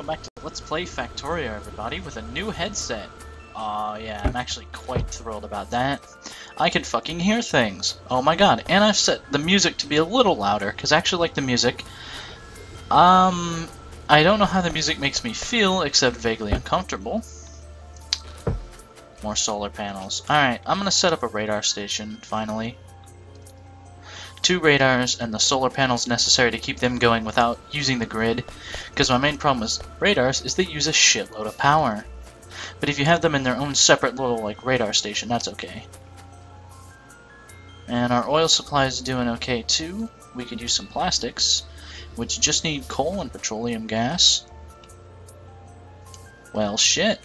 welcome back to Let's Play Factorio, everybody, with a new headset. Aw, yeah, I'm actually quite thrilled about that. I can fucking hear things. Oh my god, and I've set the music to be a little louder, because I actually like the music. I don't know how the music makes me feel, except vaguely uncomfortable. More solar panels. Alright, I'm gonna set up a radar station, finally. 2 radars and the solar panels necessary to keep them going without using the grid, because my main problem with radars is they use a shitload of power. But if you have them in their own separate little radar station, that's okay. And our oil supply is doing okay too. We could use some plastics, which just need coal and petroleum gas. Well, shit.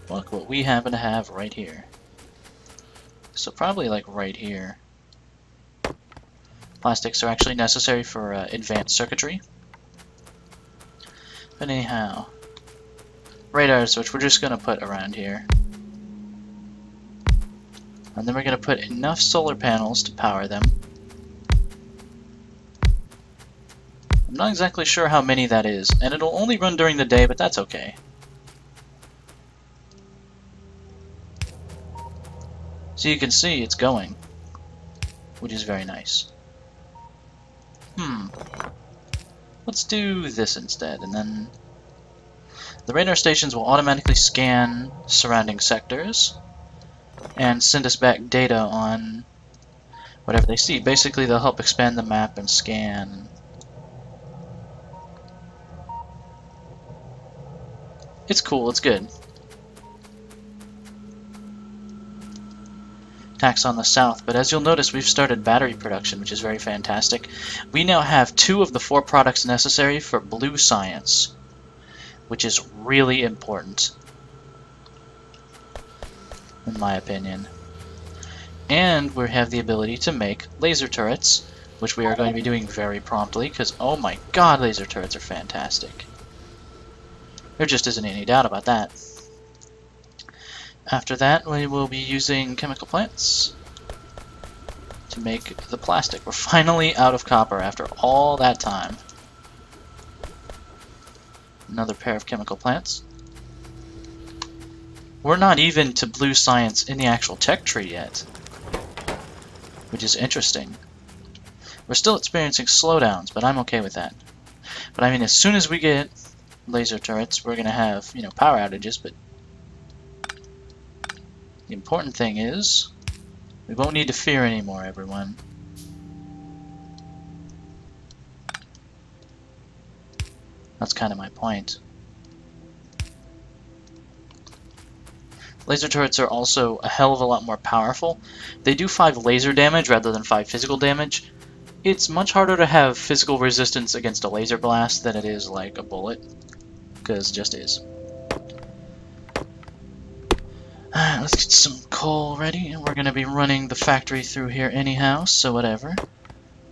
Look what we happen to have right here. So probably right here. Plastics are actually necessary for advanced circuitry. But anyhow, radars, which we're just going to put around here. And then we're going to put enough solar panels to power them. I'm not exactly sure how many that is, and it'll only run during the day, but that's okay. So you can see it's going, which is very nice. Let's do this instead, and then the radar stations will automatically scan surrounding sectors and send us back data on whatever they see. Basically, they'll help expand the map and scan. It's cool, it's good. Tax on the south, but as you'll notice, we've started battery production, which is very fantastic. We now have 2 of the 4 products necessary for blue science, which is really important, in my opinion. And we have the ability to make laser turrets, which we are going to be doing very promptly, because oh my god, laser turrets are fantastic. There just isn't any doubt about that. After that, we will be using chemical plants to make the plastic. We're finally out of copper after all that time. Another pair of chemical plants. We're not even to blue science in the actual tech tree yet, which is interesting. We're still experiencing slowdowns, but I'm okay with that. But I mean, as soon as we get laser turrets, we're going to have, power outages, but the important thing is, we won't need to fear anymore, everyone. That's kind of my point. Laser turrets are also a hell of a lot more powerful. They do 5 laser damage rather than 5 physical damage. It's much harder to have physical resistance against a laser blast than it is like a bullet, because it just is. Let's get some coal ready, and we're going to be running the factory through here anyhow, so whatever.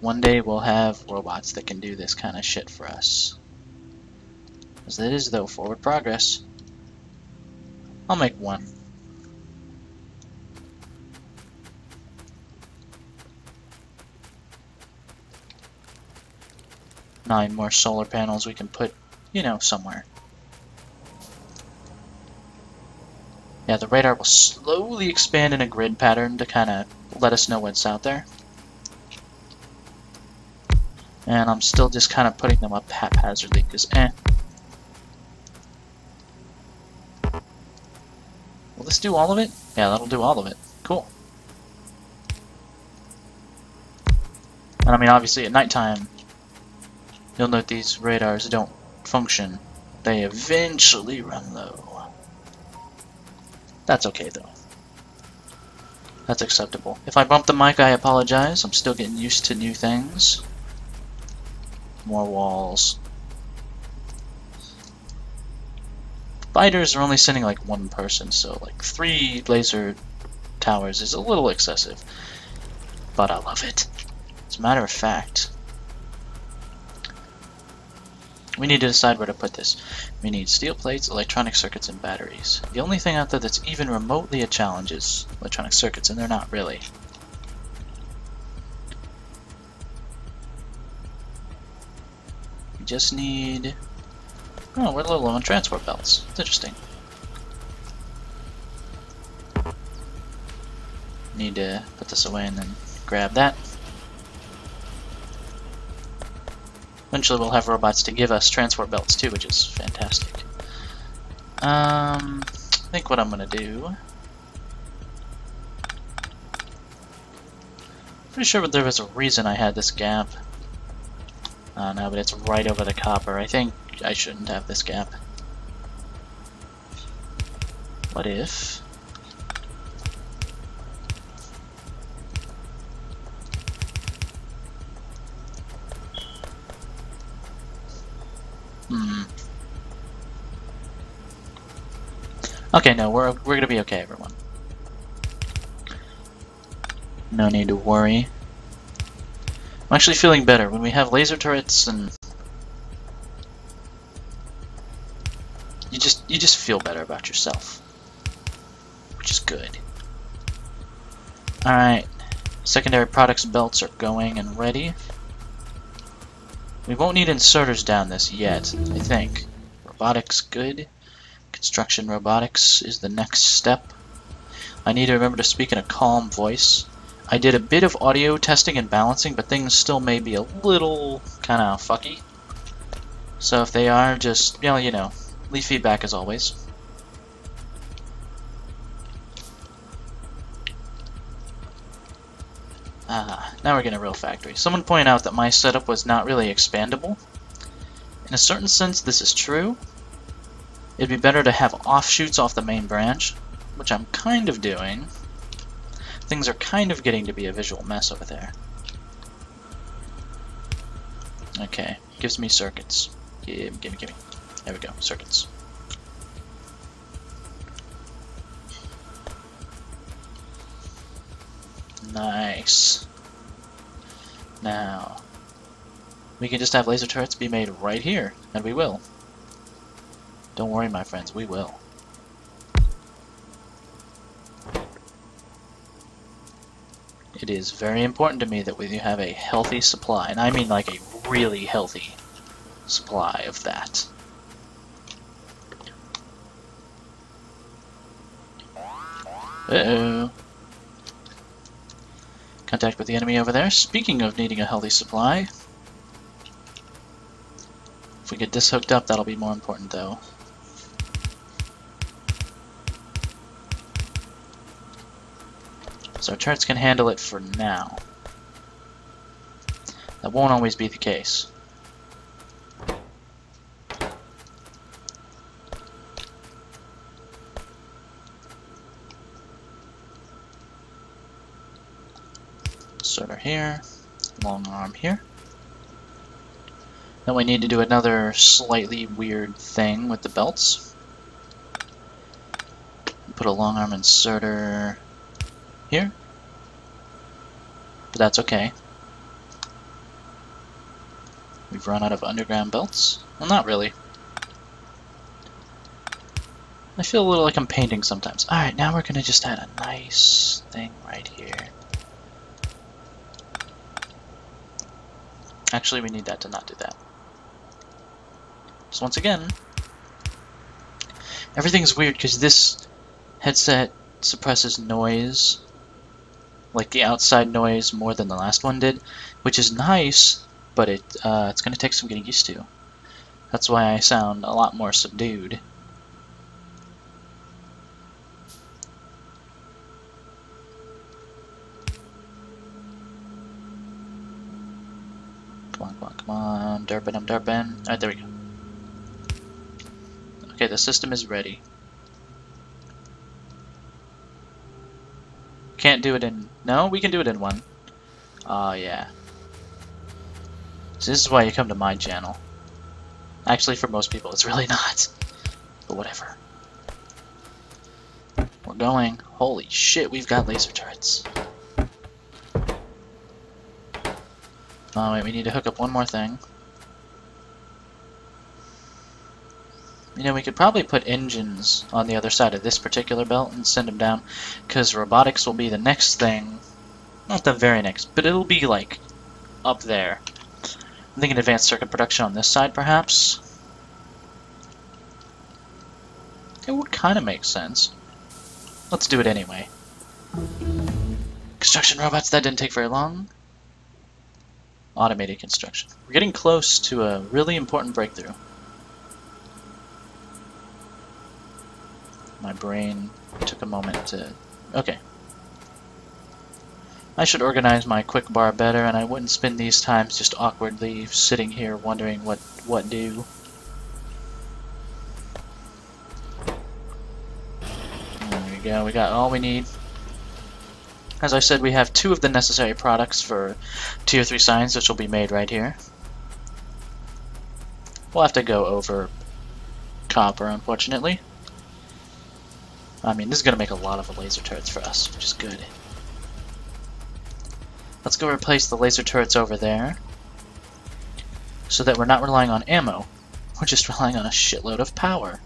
One day we'll have robots that can do this kind of shit for us. As it is, though, forward progress. I'll make 1. Nine more solar panels we can put, somewhere. Yeah, the radar will slowly expand in a grid pattern to kind of let us know what's out there. And I'm still just kind of putting them up haphazardly, because Will this do all of it? Yeah, that'll do all of it. Cool. And I mean, obviously at nighttime, you'll note these radars don't function. They eventually run low. That's okay, though. That's acceptable. If I bump the mic, I apologize. I'm still getting used to new things. More walls. Fighters are only sending 1 person, so 3 laser towers is a little excessive. But I love it. As a matter of fact, we need to decide where to put this. We need steel plates, electronic circuits, and batteries. The only thing out there that's even remotely a challenge is electronic circuits, and they're not really. We just need... Oh, we're a little low on transport belts. It's interesting. Need to put this away and then grab that. Eventually we'll have robots to give us transport belts too, which is fantastic. I think what I'm gonna do... Pretty sure there was a reason I had this gap. No, but it's right over the copper. I think I shouldn't have this gap. What if... Okay, no, we're gonna be okay, everyone. No need to worry. I'm actually feeling better when we have laser turrets, and you just feel better about yourself, which is good. All right, secondary products belts are going and ready. We won't need inserters down this yet, I think. Robotics, good. Construction robotics is the next step. I need to remember to speak in a calm voice. I did a bit of audio testing and balancing, but things still may be a little kind of fucky. So if they are, just, you know, leave feedback as always. Now we're getting a real factory. Someone pointed out that my setup was not really expandable. In a certain sense, this is true. It'd be better to have offshoots off the main branch, which I'm kind of doing. Things are kind of getting to be a visual mess over there. Okay, gives me circuits. Gimme. There we go, circuits. Nice. Now, we can just have laser turrets be made right here, and we will. Don't worry, my friends, we will. It is very important to me that we have a healthy supply, and I mean like a really healthy supply of that. Uh-oh. Contact with the enemy over there. Speaking of needing a healthy supply, if we get this hooked up, that'll be more important though. So our turrets can handle it for now. That won't always be the case. Inserter here, long arm here. Then we need to do another slightly weird thing with the belts. Put a long arm inserter here, but that's okay. We've run out of underground belts. Well, not really. I feel a little like I'm painting sometimes. Alright, now we're gonna just add a nice thing right here. Actually, we need that to not do that. So once again, everything's weird because this headset suppresses noise, like the outside noise, more than the last one did, which is nice, but it's going to take some getting used to. That's why I sound a lot more subdued. Come on, derping, I'm derping. Alright, there we go. Okay, the system is ready. Can't do it in... No, we can do it in one. Oh, yeah. So this is why you come to my channel. Actually, for most people, it's really not. But whatever. We're going. Holy shit, we've got laser turrets. Oh, wait, we need to hook up one more thing. You know, we could probably put engines on the other side of this particular belt and send them down, because robotics will be the next thing. Not the very next, but it'll be, like, up there. I'm thinking advanced circuit production on this side, perhaps. It would kind of make sense. Let's do it anyway. Construction robots, that didn't take very long. Automated construction. We're getting close to a really important breakthrough. My brain took a moment to... Okay. I should organize my quick bar better, and I wouldn't spend these times just awkwardly sitting here wondering what do. There we go, we got all we need. As I said, we have 2 of the necessary products for Tier 3 science, which will be made right here. We'll have to go over copper, unfortunately. I mean, this is going to make a lot of laser turrets for us, which is good. Let's go replace the laser turrets over there, so that we're not relying on ammo. We're just relying on a shitload of power.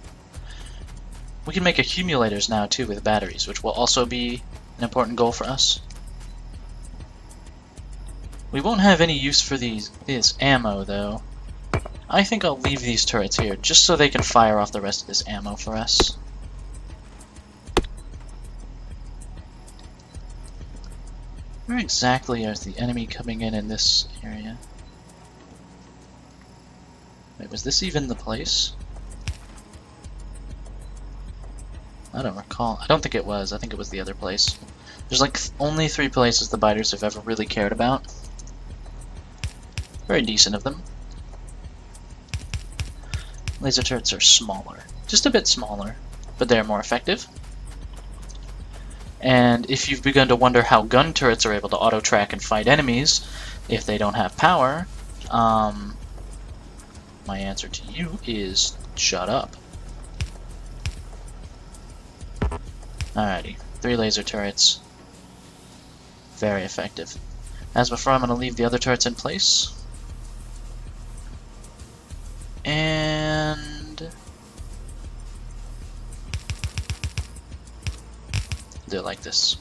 We can make accumulators now, too, with batteries, which will also be an important goal for us. We won't have any use for this ammo, though. I think I'll leave these turrets here, just so they can fire off the rest of this ammo for us. Where exactly is the enemy coming in this area? Wait, was this even the place? I don't recall. I don't think it was. I think it was the other place. There's like only 3 places the biters have ever really cared about. Very decent of them. Laser turrets are smaller. Just a bit smaller, but they're more effective. And if you've begun to wonder how gun turrets are able to auto-track and fight enemies if they don't have power, my answer to you is shut up. Alrighty, 3 laser turrets. Very effective. As before, I'm going to leave the other turrets in place. And... do it like this.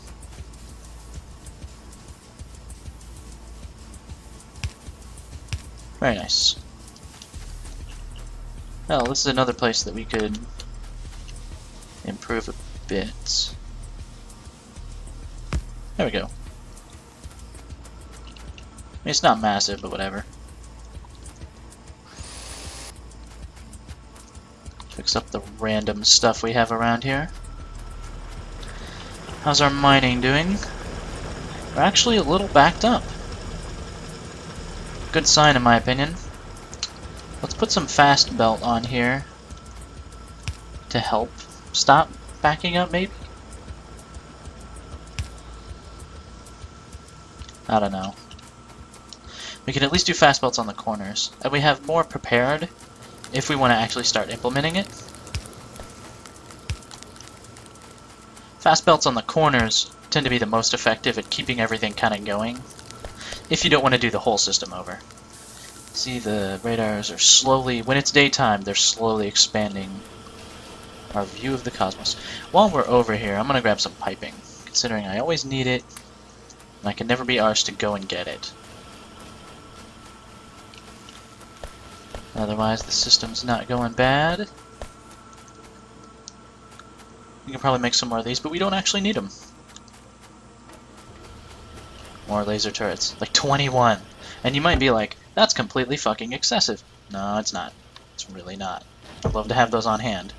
Very nice. Well, this is another place that we could improve a bit. There we go. I mean, it's not massive, but whatever. Fix up the random stuff we have around here. How's our mining doing? We're actually a little backed up. Good sign in my opinion. Let's put some fast belt on here to help stop backing up, maybe? I don't know. We can at least do fast belts on the corners, and we have more prepared if we want to actually start implementing it. Fast belts on the corners tend to be the most effective at keeping everything kind of going, if you don't want to do the whole system over. See, the radars are slowly, when it's daytime, they're slowly expanding our view of the cosmos. While we're over here, I'm going to grab some piping, considering I always need it, and I can never be arsed to go and get it. Otherwise, the system's not going bad. We can probably make some more of these, but we don't actually need them. More laser turrets. Like 21. And you might be like, that's completely fucking excessive. No, it's not. It's really not. I'd love to have those on hand.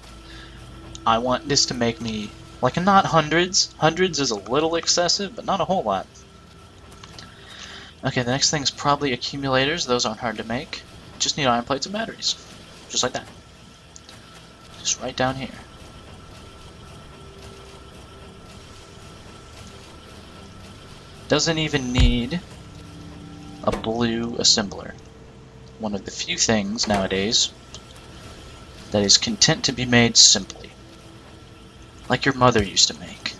I want this to make me, like, not hundreds. Hundreds is a little excessive, but not a whole lot. Okay, the next thing's probably accumulators. Those aren't hard to make. Just need iron plates and batteries. Just like that. Just right down here. Doesn't even need a blue assembler. One of the few things nowadays that is content to be made simply. Like your mother used to make.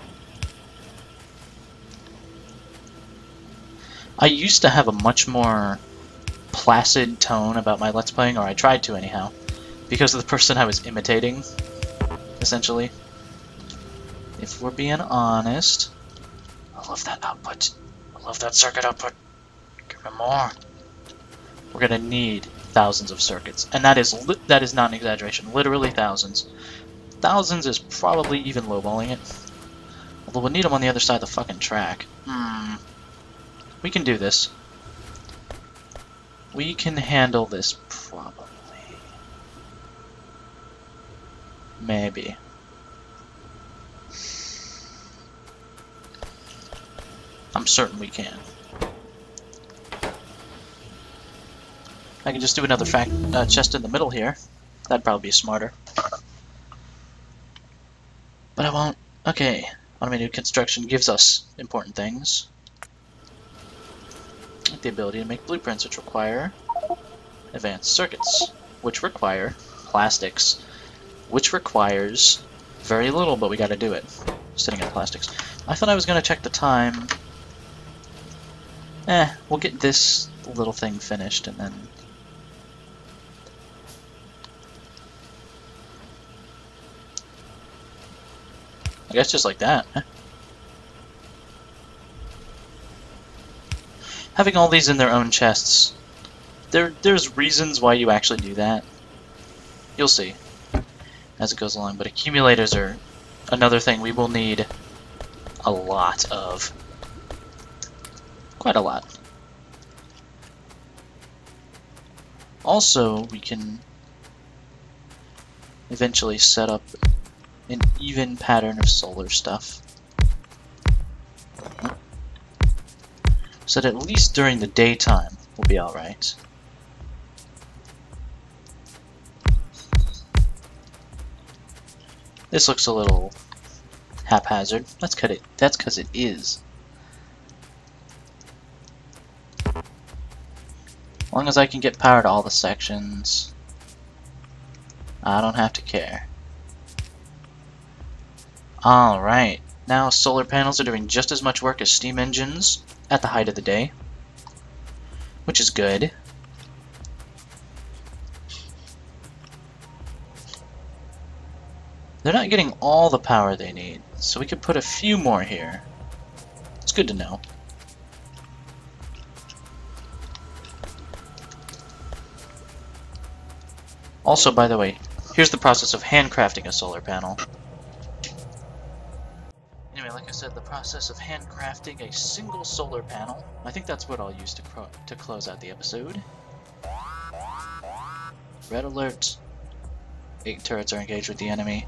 I used to have a much more placid tone about my Let's Playing, or I tried to anyhow, because of the person I was imitating, essentially. If we're being honest, I love that output. I love that circuit output. Give me more. we're gonna need thousands of circuits, and that is not an exaggeration. Literally thousands. Thousands is probably even lowballing it. Although we'll need them on the other side of the fucking track. We can do this. We can handle this probably. Maybe. I'm certain we can. I can just do another chest in the middle here. That'd probably be smarter. But I won't. Okay. Automated construction gives us important things. Like the ability to make blueprints, which require advanced circuits, which require plastics, which requires very little, but we gotta do it. Sitting in plastics. I thought I was gonna check the time. We'll get this little thing finished and then... I guess just like that. Having all these in their own chests, there's reasons why you actually do that. You'll see as it goes along, but accumulators are another thing we will need a lot of. Quite a lot. Also, we can eventually set up an even pattern of solar stuff. So that at least during the daytime we'll be alright. This looks a little haphazard. That's because it is. As long as I can get power to all the sections, I don't have to care. Alright, now solar panels are doing just as much work as steam engines at the height of the day, which is good. They're not getting all the power they need, so we could put a few more here. It's good to know. Also, by the way, here's the process of handcrafting a solar panel. Anyway, like I said, the process of handcrafting a single solar panel. I think that's what I'll use to close out the episode. Red alert. 8 turrets are engaged with the enemy.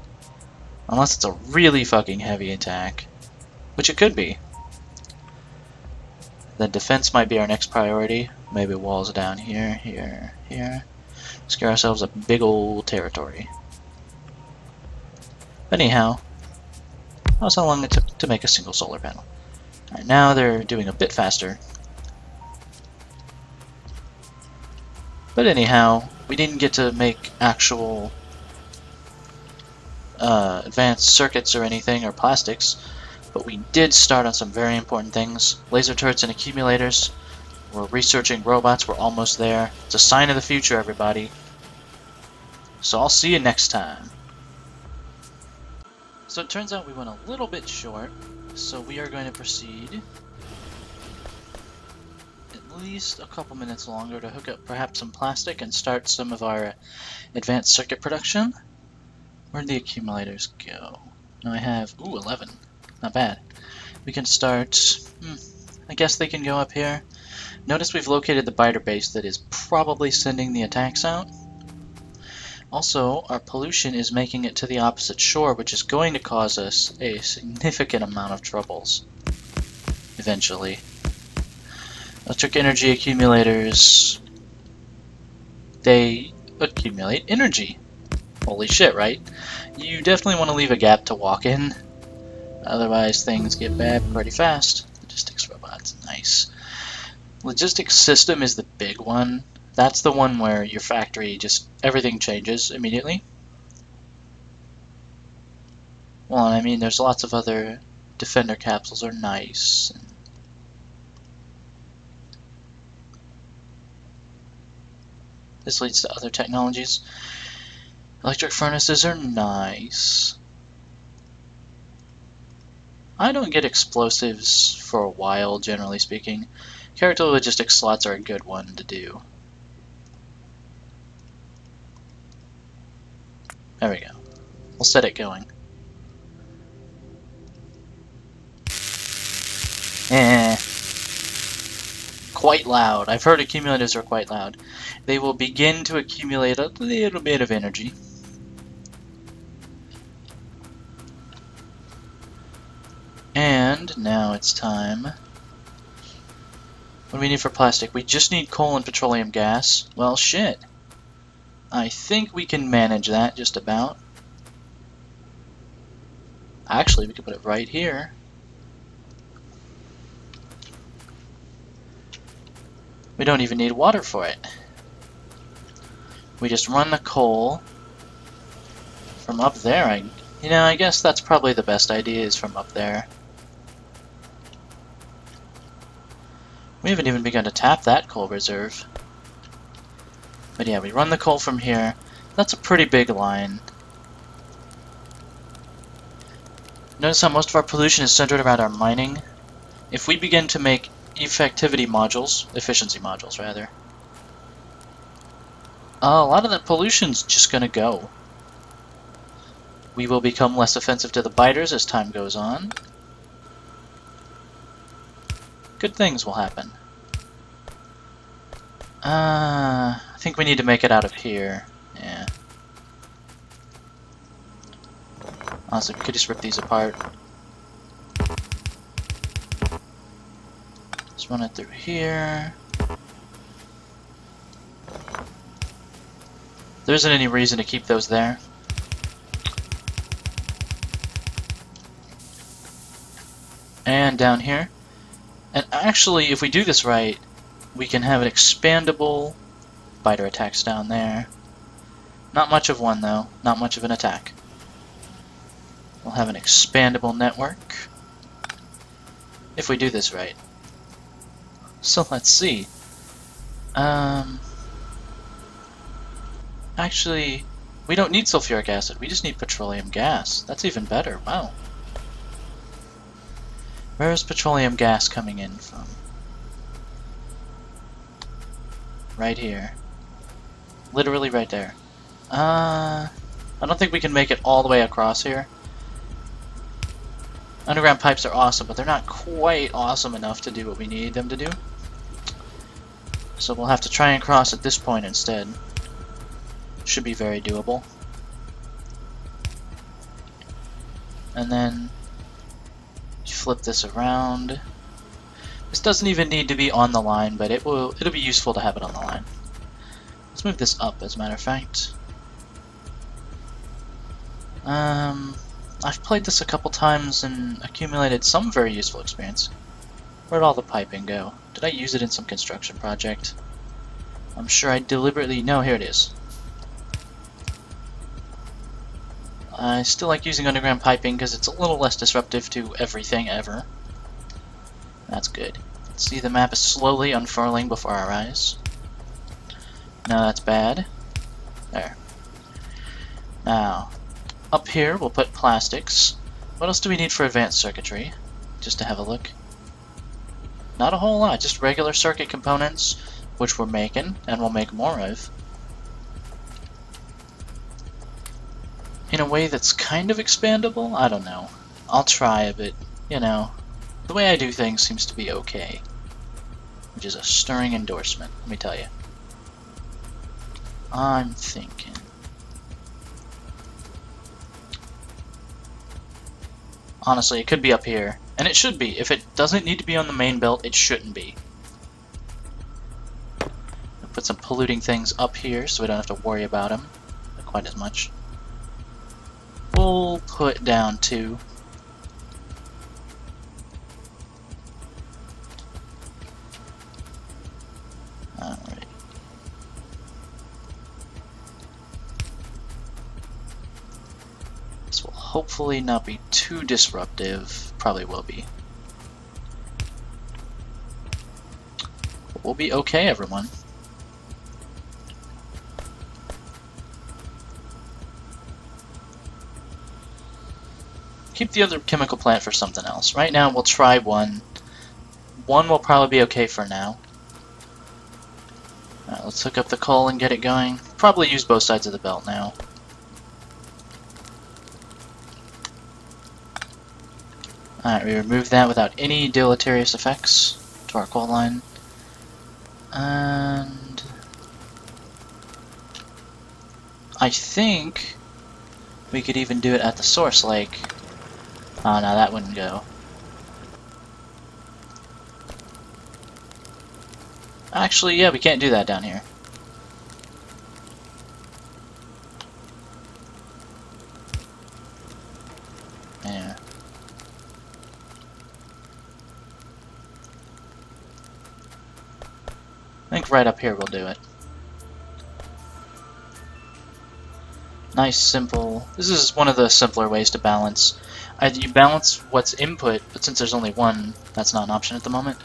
Unless it's a really fucking heavy attack. Which it could be. Then defense might be our next priority. Maybe walls down here, here, here. Scare ourselves a big old territory. Anyhow, that's how long it took to make a single solar panel. Alright, now they're doing a bit faster. But anyhow, we didn't get to make actual advanced circuits or anything, or plastics, but we did start on some very important things. Laser turrets and accumulators. We're researching robots, we're almost there. It's a sign of the future, everybody. So I'll see you next time. So it turns out we went a little bit short, so we are going to proceed at least a couple minutes longer to hook up perhaps some plastic and start some of our advanced circuit production. Where'd the accumulators go? Now I have, 11. Not bad. We can start, I guess they can go up here. Notice we've located the biter base that is probably sending the attacks out. Also, our pollution is making it to the opposite shore, which is going to cause us a significant amount of troubles eventually. Electric energy accumulators, they accumulate energy. Holy shit, right? You definitely want to leave a gap to walk in, otherwise things get bad pretty fast. Logistics robots, nice. Logistics system is the big one. That's the one where your factory just, everything changes immediately. Well, I mean, there's lots of other defender capsules are nice. This leads to other technologies. Electric furnaces are nice. I don't get explosives for a while, generally speaking. Character logistics slots are a good one to do. There we go. We'll set it going. Quite loud. I've heard accumulators are quite loud. They will begin to accumulate a little bit of energy. And now it's time. What do we need for plastic? We just need coal and petroleum gas. Well, shit. I think we can manage that just about. Actually, we could put it right here. We don't even need water for it. We just run the coal from up there. I guess that's probably the best idea, is from up there. We haven't even begun to tap that coal reserve. But yeah, we run the coal from here. That's a pretty big line. Notice how most of our pollution is centered around our mining. If we begin to make efficiency modules rather, a lot of that pollution's just gonna go. We will become less offensive to the biters as time goes on. Good things will happen. I think we need to make it out of here. Yeah. Honestly, we could just rip these apart. Let's run it through here. There isn't any reason to keep those there. And down here. And actually, if we do this right, we can have an expandable biter attacks down there. Not much of one, though. Not much of an attack. We'll have an expandable network. If we do this right. So let's see. Actually, we don't need sulfuric acid. We just need petroleum gas. That's even better. Wow. Where is petroleum gas coming in from? Right here. Literally right there. I don't think we can make it all the way across here. Underground pipes are awesome, but they're not quite awesome enough to do what we need them to do. So we'll have to try and cross at this point instead. Should be very doable. And then flip this around. This doesn't even need to be on the line, but it'll be useful to have it on the line. Let's move this up, as a matter of fact. I've played this a couple times and accumulated some very useful experience. Where'd all the piping go? Did I use it in some construction project? I'm sure I deliberately... No, here it is. I still like using underground piping because it's a little less disruptive to everything ever. That's good. See, the map is slowly unfurling before our eyes. No, that's bad. There. Now, up here we'll put plastics. What else do we need for advanced circuitry? Just to have a look. Not a whole lot, just regular circuit components, which we're making, and we'll make more of. In a way that's kind of expandable? I don't know. I'll try, but, you know, the way I do things seems to be okay. Which is a stirring endorsement, let me tell you. I'm thinking... Honestly, it could be up here. And it should be. If it doesn't need to be on the main belt, it shouldn't be. I'll put some polluting things up here so we don't have to worry about them quite as much. We'll put down 2. Alright. This will hopefully not be too disruptive. Probably will be. But we'll be okay, everyone. Keep the other chemical plant for something else. Right now, we'll try one. One will probably be okay for now. Alright, let's hook up the coal and get it going. Probably use both sides of the belt now. Alright, we removed that without any deleterious effects to our coal line. And I think we could even do it at the source lake. Oh no, that wouldn't go. Actually, yeah, we can't do that down here. Yeah. I think right up here we'll do it. Nice, simple. This is one of the simpler ways to balance. You balance what's input, but since there's only one, that's not an option at the moment.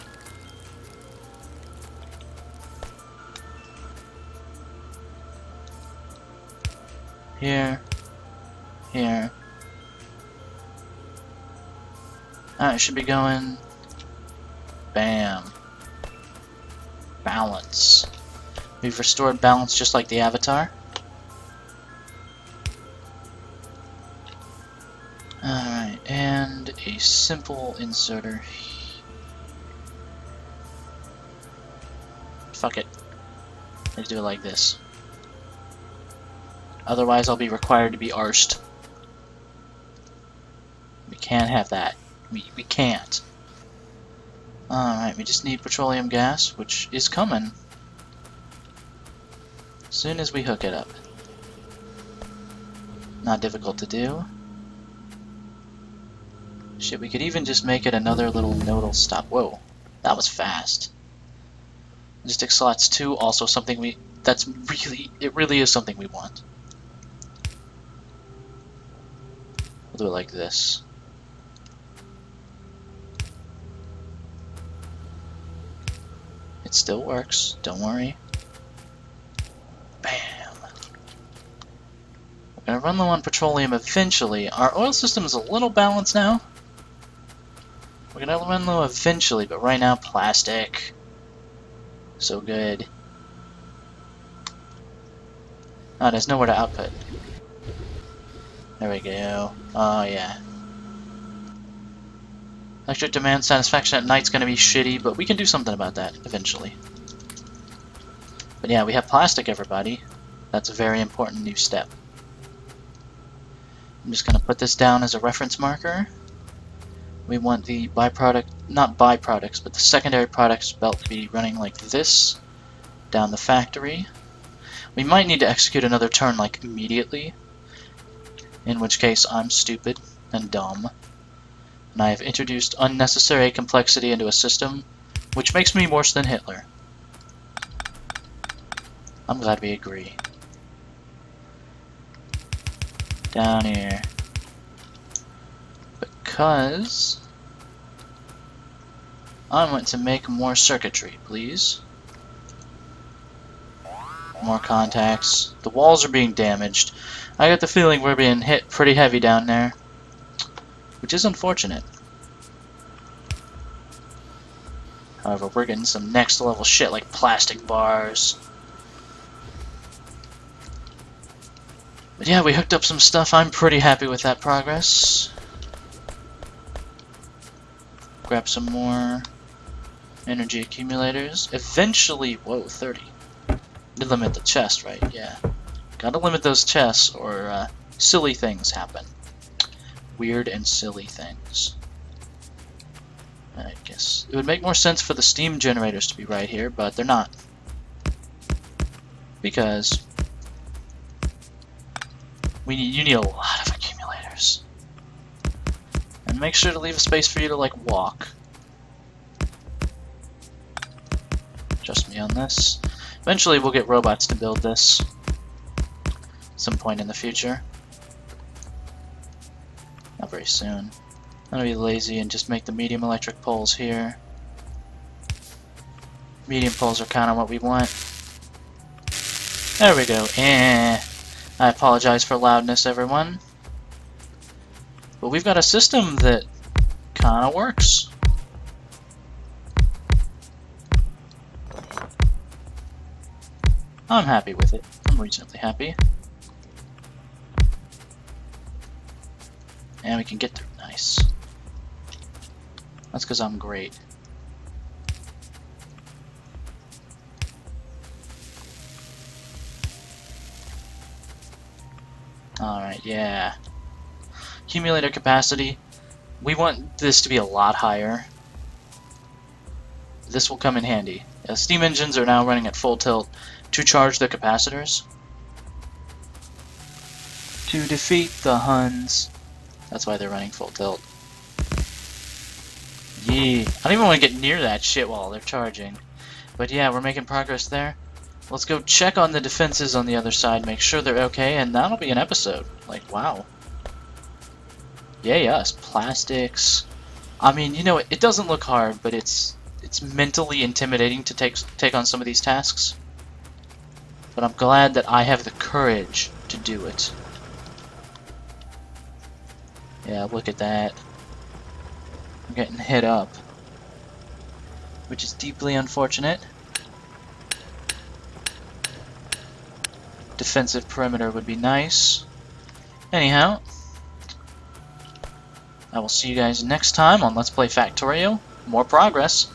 Here. Here. Alright, should be going. Bam. Balance. We've restored balance just like the avatar. Alright, and a simple inserter. Fuck it. Let's do it like this. Otherwise I'll be required to be arsed. We can't have that. We can't. Alright, we just need petroleum gas, which is coming. As soon as we hook it up. Not difficult to do. Shit, we could even just make it another little nodal stop. Whoa, that was fast. Logistic slots 2, also something we... That's really... It really is something we want. We'll do it like this. It still works, don't worry. Bam! We're gonna run low on petroleum eventually. Our oil system is a little balanced now. We're gonna run low eventually, but right now, plastic. So good. Oh, there's nowhere to output. There we go. Oh, yeah. Electric demand satisfaction at night's gonna be shitty, but we can do something about that eventually. But yeah, we have plastic, everybody. That's a very important new step. I'm just gonna put this down as a reference marker. We want the byproduct, not byproducts, but the secondary products belt to be running like this down the factory. We might need to execute another turn like immediately, in which case I'm stupid and dumb. And I have introduced unnecessary complexity into a system, which makes me worse than Hitler. I'm glad we agree. Down here. Because I want to make more circuitry, please. More contacts. The walls are being damaged. I got the feeling we're being hit pretty heavy down there, which is unfortunate. However, we're getting some next level shit like plastic bars. But yeah, we hooked up some stuff. I'm pretty happy with that progress. Grab some more energy accumulators. Eventually, whoa, 30. You limit the chest, right? Yeah. Gotta limit those chests or silly things happen. Weird and silly things. I guess it would make more sense for the steam generators to be right here, but they're not. Because you need a lot of accumulators. And make sure to leave a space for you to, like, walk. Trust me on this. Eventually we'll get robots to build this. Some point in the future. Not very soon. I'm gonna be lazy and just make the medium electric poles here. Medium poles are kind of what we want. There we go. I apologize for loudness, everyone. But we've got a system that kind of works. I'm happy with it. I'm reasonably happy. And we can get through. Nice. That's because I'm great. Alright, yeah. Accumulator capacity. We want this to be a lot higher. This will come in handy. Steam engines are now running at full tilt to charge the capacitors. To defeat the Huns. That's why they're running full tilt. Yeah. I don't even want to get near that shit while they're charging. But yeah, we're making progress there. Let's go check on the defenses on the other side, make sure they're okay, and that'll be an episode. Like, wow. Yay us. Plastics. I mean, you know, it doesn't look hard, but it's mentally intimidating to take on some of these tasks. But I'm glad that I have the courage to do it. Yeah, look at that. I'm getting hit up. Which is deeply unfortunate. Defensive perimeter would be nice. Anyhow, I will see you guys next time on Let's Play Factorio. More progress.